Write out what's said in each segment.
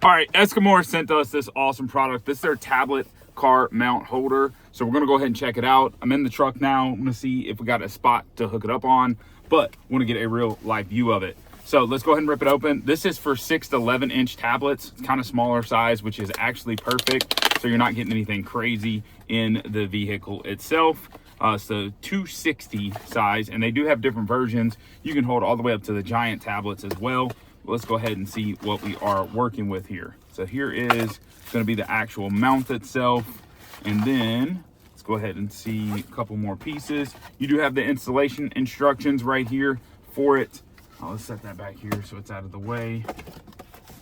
All right, eSamcore sent us this awesome product. This is their tablet car mount holder. So we're gonna go ahead and check it out. I'm in the truck now. I'm gonna see if we got a spot to hook it up on, but I wanna get a real live view of it. So let's go ahead and rip it open. This is for 6 to 11 inch tablets. It's kind of smaller size, which is actually perfect. So you're not getting anything crazy in the vehicle itself. So 260 size, and they do have different versions. You can hold all the way up to the giant tablets as well. Let's go ahead and see what we are working with here. So here is going to be the actual mount itself, and then let's go ahead and see a couple more pieces. You do have the installation instructions right here for it. Let's set that back here so it's out of the way.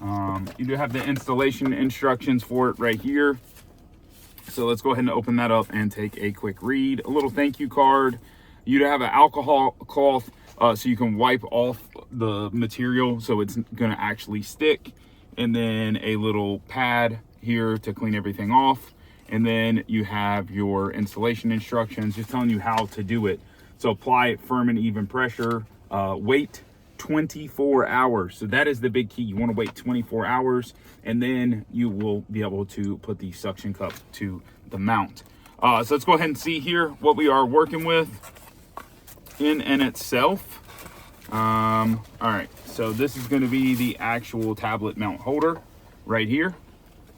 You do have the installation instructions for it right here. So let's go ahead and open that up and take a quick read. A little thank you card. You do have an alcohol cloth so you can wipe off the material so it's gonna actually stick. And then a little pad here to clean everything off. And then you have your installation instructions just telling you how to do it. So apply it firm and even pressure, wait 24 hours. So that is the big key. You want to wait 24 hours and then you will be able to put the suction cup to the mount. So let's go ahead and see here what we are working with in and itself. All right, so this is going to be the actual tablet mount holder right here.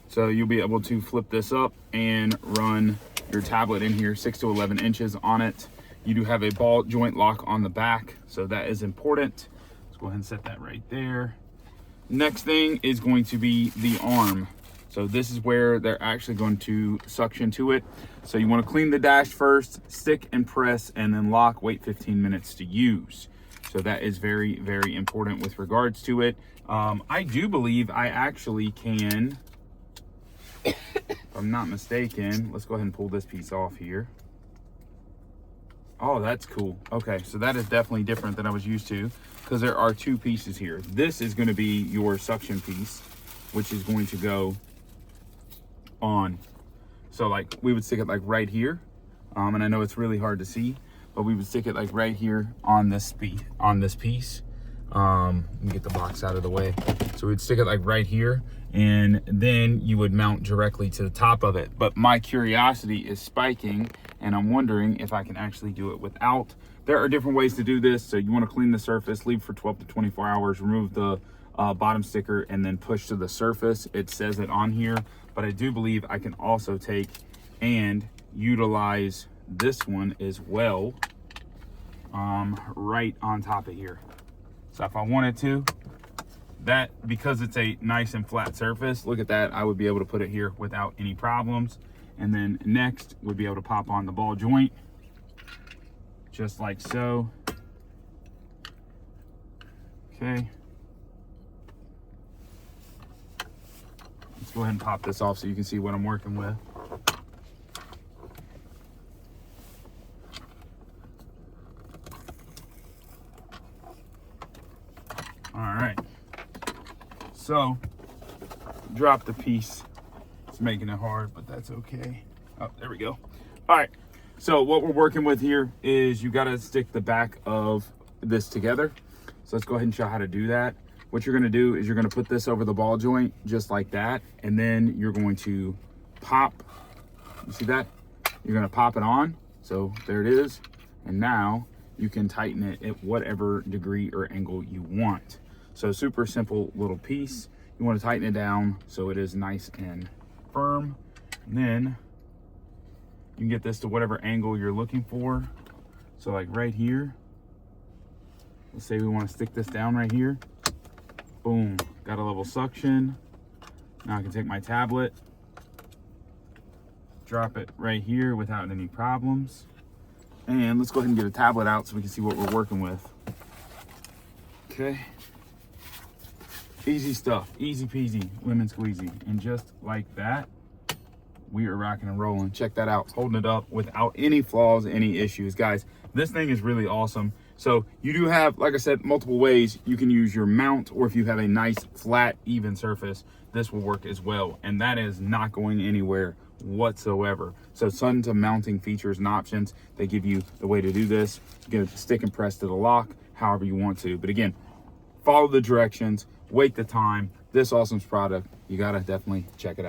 So you'll be able to flip this up and run your tablet in here, 6 to 11 inches on it. You do have a ball joint lock on the back, so that is important. Let's go ahead and set that right there. Next thing is going to be the arm. So this is where they're actually going to suction to it. So you want to clean the dash first, stick and press, and then lock, wait 15 minutes to use. So that is very, very important with regards to it. I do believe I actually can, if I'm not mistaken, let's go ahead and pull this piece off here. Oh, that's cool. Okay, so that is definitely different than I was used to because there are 2 pieces here. This is going to be your suction piece, which is going to go on. So like we would stick it like right here. And I know it's really hard to see, but we would stick it like right here on this piece. Let me get the box out of the way. So we'd stick it like right here, and then you would mount directly to the top of it. But my curiosity is spiking, and I'm wondering if I can actually do it without. There are different ways to do this. So you want to clean the surface, leave for 12 to 24 hours, remove the bottom sticker, and then push to the surface. It says it on here, but I do believe I can also take and utilize this one as well, right on top of here. So if I wanted to, that, because it's a nice and flat surface, look at that, I would be able to put it here without any problems. And then next would be able to pop on the ball joint, just like so. Okay. Let's go ahead and pop this off so you can see what I'm working with. All right, so drop the piece. It's making it hard, but that's okay. Oh, there we go. All right, so what we're working with here is you got to stick the back of this together. So let's go ahead and show how to do that. What you're going to do is you're going to put this over the ball joint just like that, and then you're going to pop. You see that? You're going to pop it on. So there it is, and now you can tighten it at whatever degree or angle you want. So super simple little piece. You want to tighten it down so it is nice and firm. And then you can get this to whatever angle you're looking for. So like right here, let's say we want to stick this down right here. Boom, got a level suction. Now I can take my tablet, drop it right here without any problems. And let's go ahead and get a tablet out so we can see what we're working with. Okay. Easy stuff, easy peasy, lemon squeezy. And just like that, we are rocking and rolling. Check that out, holding it up without any flaws, any issues. Guys, this thing is really awesome. So you do have, like I said, multiple ways you can use your mount, or if you have a nice, flat, even surface, this will work as well. And that is not going anywhere whatsoever. So tons of mounting features and options. They give you the way to do this. You get a stick and press to the lock, however you want to. But again, follow the directions, wait the time, this awesome product, you gotta definitely check it out.